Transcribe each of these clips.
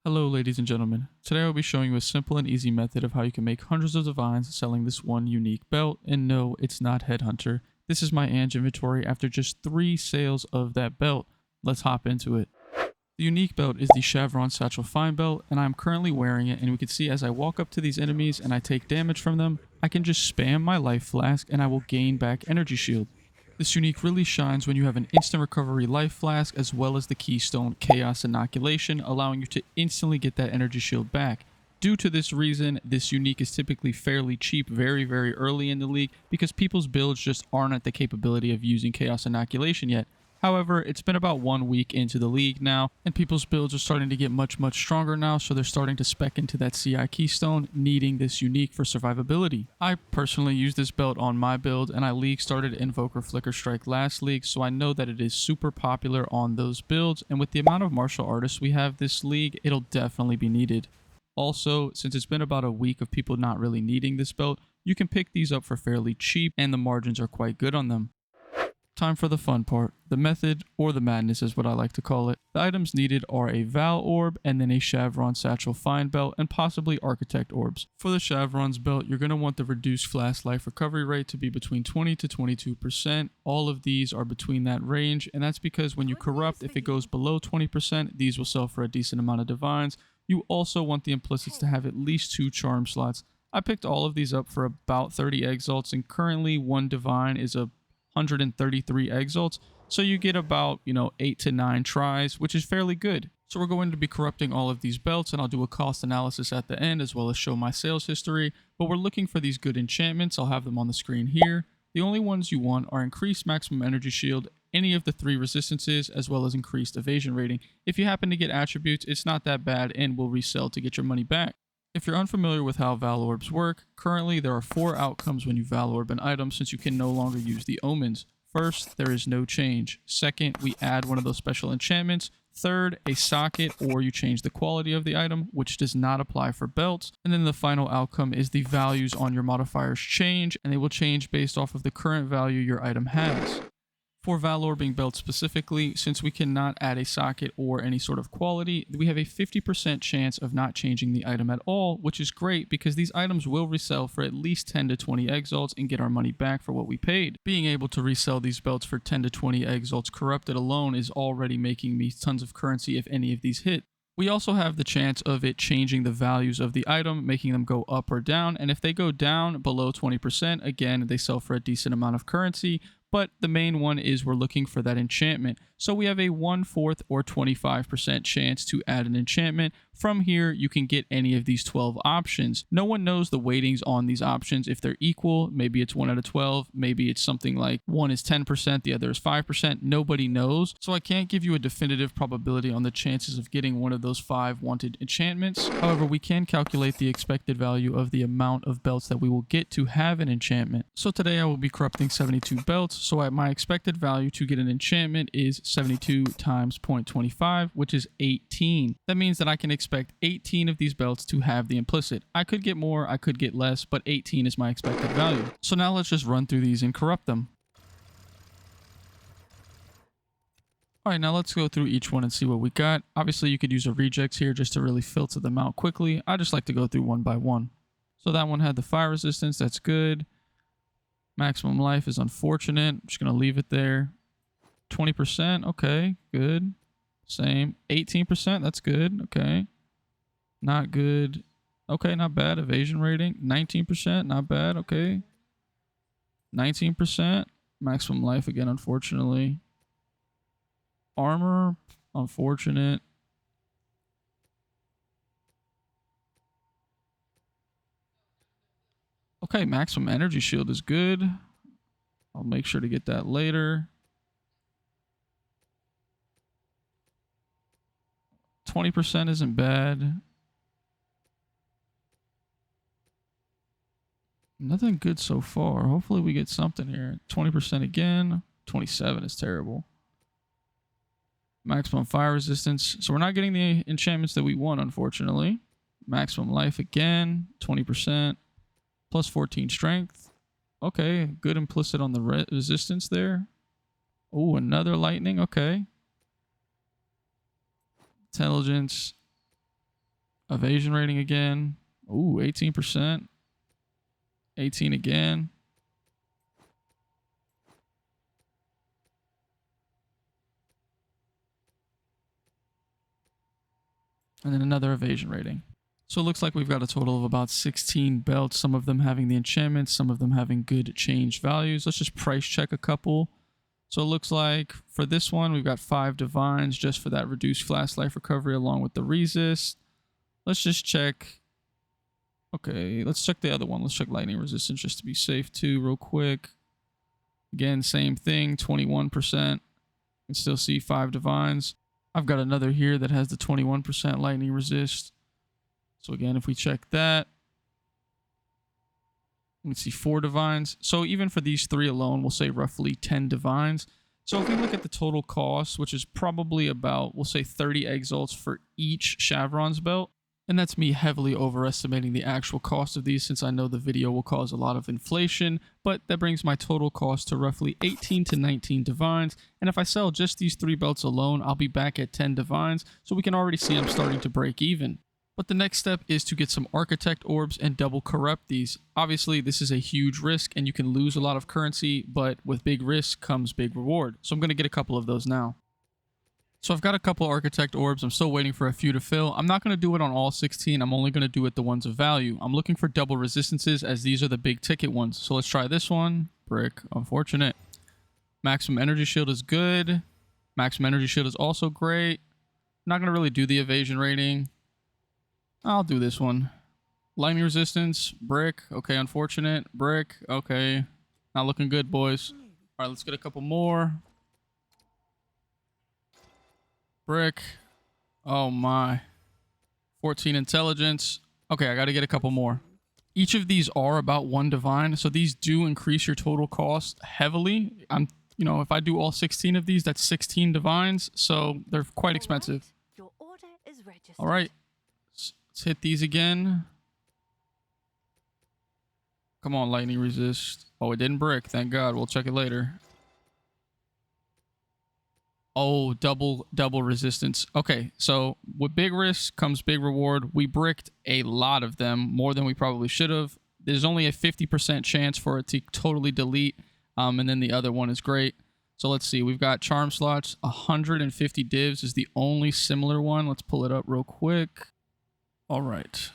Hello ladies and gentlemen, today I will be showing you a simple and easy method of how you can make hundreds of divines selling this one unique belt, and no, it's not Headhunter. This is my Ange inventory after just 3 sales of that belt. Let's hop into it. The unique belt is the Chevron Satchel Fine Belt, and I'm currently wearing it, and we can see as I walk up to these enemies and I take damage from them, I can just spam my life flask and I will gain back energy shield. This unique really shines when you have an instant recovery life flask as well as the keystone chaos inoculation, allowing you to instantly get that energy shield back. Due to this reason, this unique is typically fairly cheap very early in the league because people's builds just aren't at the capability of using chaos inoculation yet. However, it's been about 1 week into the league now, and people's builds are starting to get much stronger now, so they're starting to spec into that CI keystone, needing this unique for survivability. I personally use this belt on my build, and I league started Invoker Flicker Strike last league, so I know that it is super popular on those builds, and with the amount of martial artists we have this league, it'll definitely be needed. Also, since it's been about a week of people not really needing this belt, you can pick these up for fairly cheap, and the margins are quite good on them. Time for the fun part. The method, or the madness is what I like to call it. The items needed are a Val Orb, and then a Chevron Satchel Fine Belt, and possibly Architect Orbs. For the Chevron's belt, you're going to want the reduced flask life recovery rate to be between 20 to 22%. All of these are between that range, and that's because when you corrupt, if it goes below 20%, these will sell for a decent amount of divines. You also want the implicits to have at least 2 charm slots. I picked all of these up for about 30 exalts, and currently 1 divine is a 133 exalts, so you get about 8 to 9 tries, which is fairly good. So we're going to be corrupting all of these belts, and I'll do a cost analysis at the end as well as show my sales history, but we're looking for these good enchantments. I'll have them on the screen here. The only ones you want are increased maximum energy shield, any of the 3 resistances, as well as increased evasion rating. If you happen to get attributes, it's not that bad and will resell to get your money back. If you're unfamiliar with how Val Orbs work, currently there are 4 outcomes when you Val Orb an item since you can no longer use the omens. First, there is no change. Second, we add one of those special enchantments. Third, a socket, or you change the quality of the item, which does not apply for belts. And then the final outcome is the values on your modifiers change, and they will change based off of the current value your item has. For Val Orbing belts specifically, since we cannot add a socket or any sort of quality, we have a 50% chance of not changing the item at all, which is great because these items will resell for at least 10 to 20 exalts and get our money back for what we paid. Being able to resell these belts for 10 to 20 exalts corrupted alone is already making me tons of currency if any of these hit. We also have the chance of it changing the values of the item, making them go up or down, and if they go down below 20%, again, they sell for a decent amount of currency. But the main one is we're looking for that enchantment. So we have a 1/4 or 25% chance to add an enchantment. From here, you can get any of these 12 options. No one knows the weightings on these options. If they're equal, maybe it's 1 out of 12. Maybe it's something like one is 10%, the other is 5%. Nobody knows. So I can't give you a definitive probability on the chances of getting one of those 5 wanted enchantments. However, we can calculate the expected value of the amount of belts that we will get to have an enchantment. So today I will be corrupting 72 belts. So my expected value to get an enchantment is 72 times 0.25, which is 18. That means that I can expect 18 of these belts to have the implicit. I could get more, I could get less, but 18 is my expected value. So now let's just run through these and corrupt them. Alright, now let's go through each one and see what we got. Obviously, you could use a rejects here just to really filter them out quickly. I just like to go through one by one. So that one had the fire resistance, that's good. Maximum life is unfortunate. I'm just going to leave it there. 20%. Okay, good. Same. 18%. That's good. Okay. Not good. Okay, not bad. Evasion rating. 19%. Not bad. Okay. 19%. Maximum life again, unfortunately. Armor. Unfortunate. Okay, maximum energy shield is good. I'll make sure to get that later. 20% isn't bad. Nothing good so far. Hopefully we get something here. 20% again. 27 is terrible. Maximum fire resistance. So we're not getting the enchantments that we want, unfortunately. Maximum life again. 20%. Plus 14 strength. Okay, good implicit on the resistance there. Oh, another lightning. Okay. Intelligence. Evasion rating again. Ooh, 18%. 18 again. And then another evasion rating. So it looks like we've got a total of about 16 belts, some of them having the enchantments, some of them having good change values. Let's just price check a couple. So it looks like for this one, we've got 5 divines just for that reduced flash life recovery along with the resist. Let's just check. Okay, let's check the other one. Let's check lightning resistance just to be safe too real quick. Again, same thing, 21%. You can still see 5 divines. I've got another here that has the 21% lightning resist. So again, if we check that, we can see 4 divines. So even for these 3 alone, we'll say roughly 10 divines. So if we look at the total cost, which is probably about, we'll say 30 exalts for each Chevron's belt. And that's me heavily overestimating the actual cost of these since I know the video will cause a lot of inflation, but that brings my total cost to roughly 18 to 19 divines. And if I sell just these 3 belts alone, I'll be back at 10 divines, so we can already see I'm starting to break even. But the next step is to get some architect orbs and double corrupt these. Obviously, this is a huge risk and you can lose a lot of currency, but with big risk comes big reward. So I'm going to get a couple of those now. So I've got a couple architect orbs. I'm still waiting for a few to fill. I'm not going to do it on all 16. I'm only going to do it the ones of value. I'm looking for double resistances as these are the big ticket ones. So let's try this one. Brick. Unfortunate. Maximum energy shield is good. Maximum energy shield is also great. Not going to really do the evasion rating. I'll do this one. Lightning resistance. Brick. Okay, unfortunate. Brick. Okay. Not looking good, boys. All right, let's get a couple more. Brick. Oh my. 14 intelligence. Okay, I got to get a couple more. Each of these are about 1 divine, so these do increase your total cost heavily. If I do all 16 of these, that's 16 divines, so they're quite expensive. Your order is registered. All right. Let's hit these again. Come on, lightning resist. Oh, it didn't brick. Thank God. We'll check it later. Oh, double resistance. Okay, so with big risk comes big reward. We bricked a lot of them, more than we probably should have. There's only a 50% chance for it to totally delete, and then the other one is great. So let's see. We've got charm slots. 150 divs is the only similar one. Let's pull it up real quick. All right.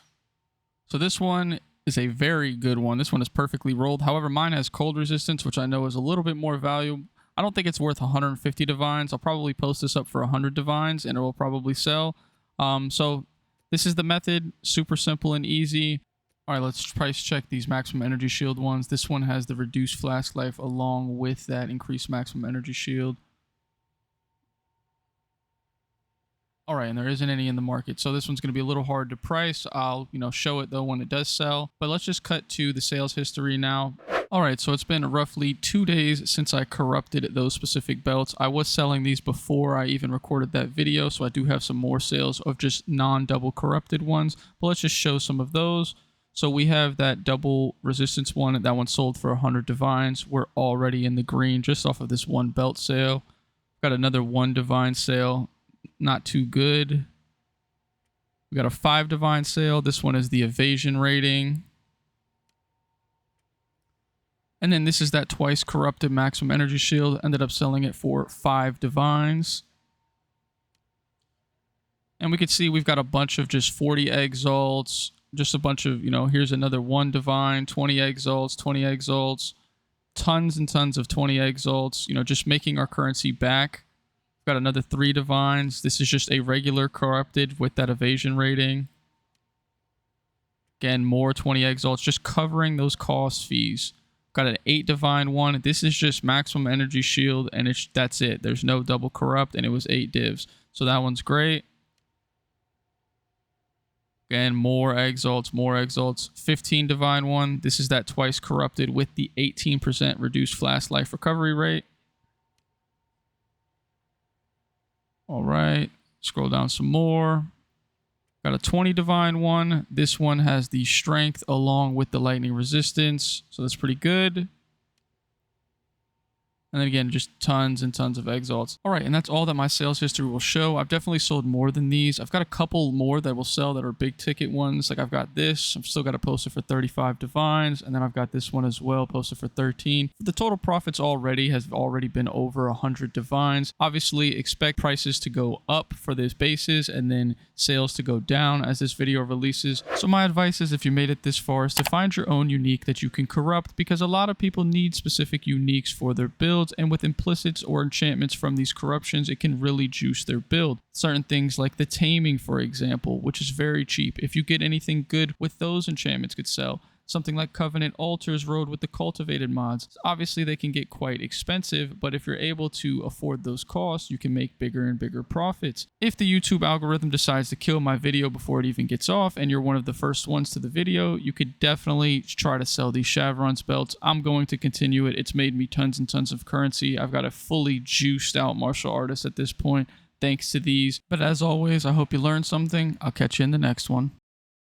So this one is a very good one. This one is perfectly rolled. However, mine has cold resistance, which I know is a little bit more valuable. I don't think it's worth 150 divines. I'll probably post this up for 100 divines and it will probably sell. So this is the method. Super simple and easy. All right, let's price check these maximum energy shield ones. This one has the reduced flash life along with that increased maximum energy shield. All right, and there isn't any in the market, so this one's going to be a little hard to price. I'll, show it though when it does sell. But let's just cut to the sales history now. All right, so it's been roughly 2 days since I corrupted those specific belts. I was selling these before I even recorded that video, so I do have some more sales of just non-double corrupted ones. But let's just show some of those. So we have that double resistance one. That one sold for 100 divines. We're already in the green just off of this one belt sale. Got another 1 divine sale. Not too good. We got a 5 divine sale. This one is the evasion rating. And then this is that twice corrupted maximum energy shield. Ended up selling it for 5 divines. And we can see we've got a bunch of just 40 exalts. Just a bunch of, here's another 1 divine, 20 exalts, 20 exalts. Tons and tons of 20 exalts. Just making our currency back. Got another 3 divines. This is just a regular corrupted with that evasion rating. Again, more 20 exalts. Just covering those cost fees. Got an 8 divine one. This is just maximum energy shield, and that's it. There's no double corrupt, and it was 8 divs. So that one's great. Again, more exalts, more exalts. 15 divine one. This is that twice corrupted with the 18% reduced flash life recovery rate. All right. Scroll down some more. Got a 20 divine one. This one has the strength along with the lightning resistance. So that's pretty good. And then again, just tons and tons of exalts. All right, and that's all that my sales history will show. I've definitely sold more than these. I've got a couple more that will sell that are big ticket ones. Like I've got this. I've still got a poster for 35 divines. And then I've got this one as well, posted for 13. The total profits already has already been over 100 divines. Obviously, expect prices to go up for this bases and then sales to go down as this video releases. So my advice is, if you made it this far, is to find your own unique that you can corrupt, because a lot of people need specific uniques for their builds, and with implicits or enchantments from these corruptions, it can really juice their build. Certain things like the taming, for example, which is very cheap. If you get anything good with those enchantments, could sell. Something like Covenant Altars Road with the cultivated mods. Obviously, they can get quite expensive, but if you're able to afford those costs, you can make bigger and bigger profits. If the YouTube algorithm decides to kill my video before it even gets off, and you're one of the first ones to the video, you could definitely try to sell these Chevron's belts. I'm going to continue it. It's made me tons and tons of currency. I've got a fully juiced out martial artist at this point, thanks to these. But as always, I hope you learned something. I'll catch you in the next one.